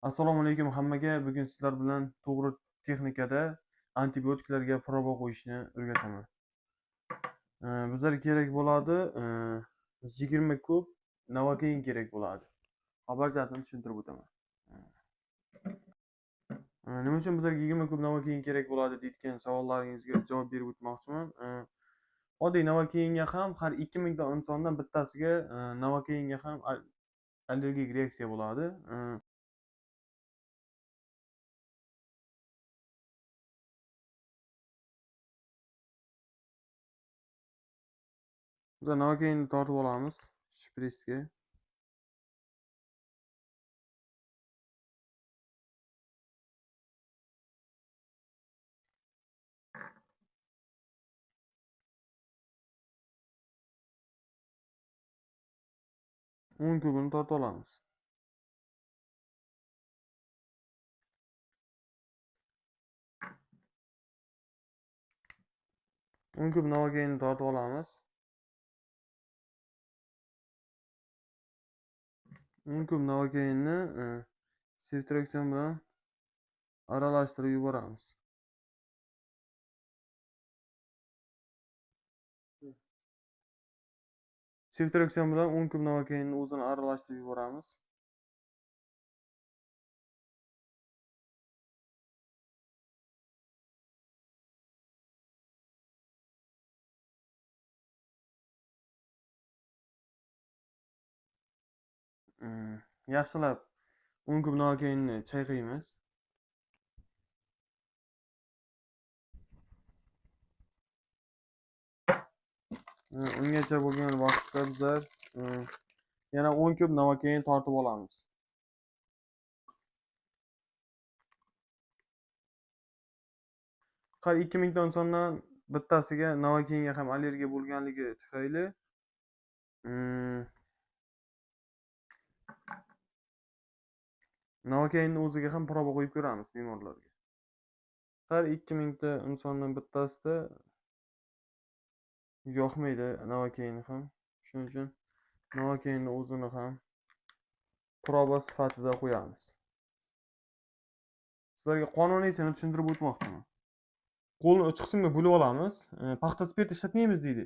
Assalomu alaykum hammaga. Bugun sizlar bilan to'g'ri texnikada antibiotiklarga proba qo'yishni o'rgataman. Bizlarga kerak bo'ladi 20 kub Novocain kerak bo'ladi. Xabarchasini tushuntirib o'taman. Nima uchun bizlarga 20 kub Novocain kerak bo'ladi deyotgan savollaringizga javob berib o'tmoqchiman. Oddiy Novocainga ham har 2000 ta insondan bittasiga Novocainga ham allergik reaksiya bo'ladi. Biz Novocainni tortib olamiz shpritsga. O'n kubini tortib olamiz. O'n kub Novocainni tortib olamiz. 10 kub Novocainni Ceftriaxon bilan aralashtirib yuboramiz. Ceftriaxon bilan 10 kub Novocainni o'zini aralashtirib yuboramiz. Yaxshilab 10 kub Novocainni chayqaymiz. Ungacha bo'lgan vaqtda bizlar yana 10 kub Novocain tortib olamiz. Har 2000 ta insondan bittasiga Novocainga ham allergiya bo'lganligi tufayli Novocainni o'ziga ham proba qo'yib ko'ramiz bemorlarga. Har 2000 ta insondan bittasida yoqmaydi Novocain ham. Shuning uchun Novocainni o'zini ham proba sifatida qo'yamiz. Sizlarga qonuniysini tushuntirib o'tmoqchiman. Qo'lni uch qismga bo'lib olamiz. Paxta spirt ishlatmaymiz deydi.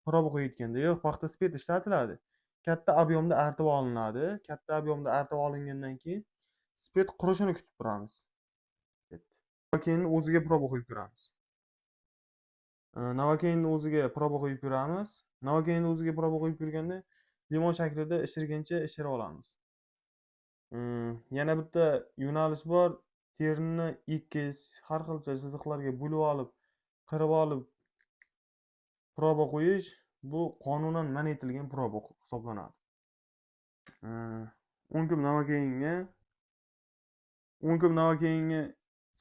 Proba qo'yayotganda yo'q, paxta spirt ishlatiladi. Katta ob'yomda artib olinadi. Katta ob'yomda artib olingandan keyin spirt qurishini kutib turamiz. Novocainni o'ziga proba qo'yib ko'ramiz. Novocainni o'ziga proba qo'yib ko'ramiz. Novocainni o'ziga proba qo'yib ko'rganda limon shaklida ishirgancha ishira olamiz. Yana bitta yo'nalish bor. Terini ikkiz, har xilcha chiziqlarga bo'lib olib, qirib olib proba qo'yish bu qonunan man etilgan proba hisoblanadi. 10 kub Novocainga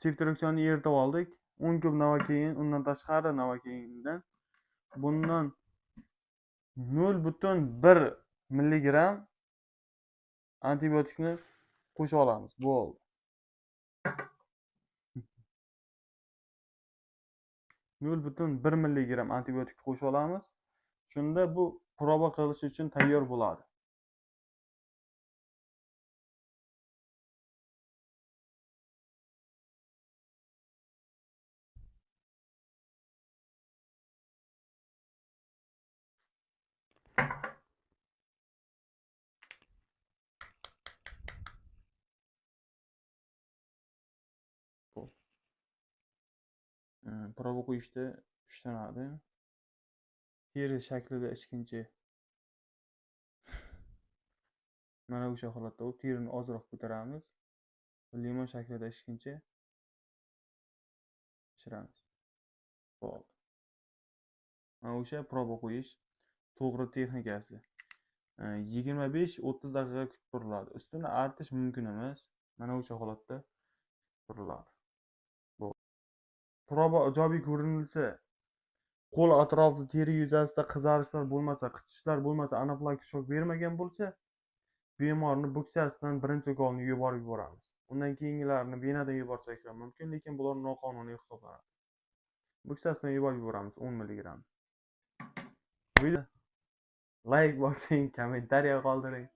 Ceftriaxonni eritib oldik. 10 kub Novocain, undan tashqari Novocaindan bundan 0,1 milligram antibiotikni qo'shib olamiz. Bo'ldi. 0,1 milligram antibiotik qo'shib olamiz. Shunda bu proba qilish uchun tayyor bo'ladi. Proba qo'yishda ushlanadi. Teri shaklida ishkinchi. Mana o'sha holatda u terini ozroq ko'taramiz. Limon shaklida ishkinchi pishiramiz. Bo'ldi. Mana o'sha proba qo'yish to'g'ri texnikasi. 25-30 daqiqa kutib turiladi. Ustini artish mumkin emas. Mana o'sha holatda turiladi. Proba ijobiy ko'rinilsa, qo'l atrofida teri yuzasida qizarishlar bo'lmasa, qichishishlar bo'lmasa, anafilaktik shok bermagan bo'lsa, bemorni buksasidan birinchi golni yuborib yuboramiz. Undan keyingilarini venadan yuborsak ham mumkin, lekin bular noqonuniy hisoblanadi. Buksasidan yuborib yuboramiz 10 milligram. Video like bosing, kommentariya qoldiring.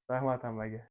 Rahmat hammaga.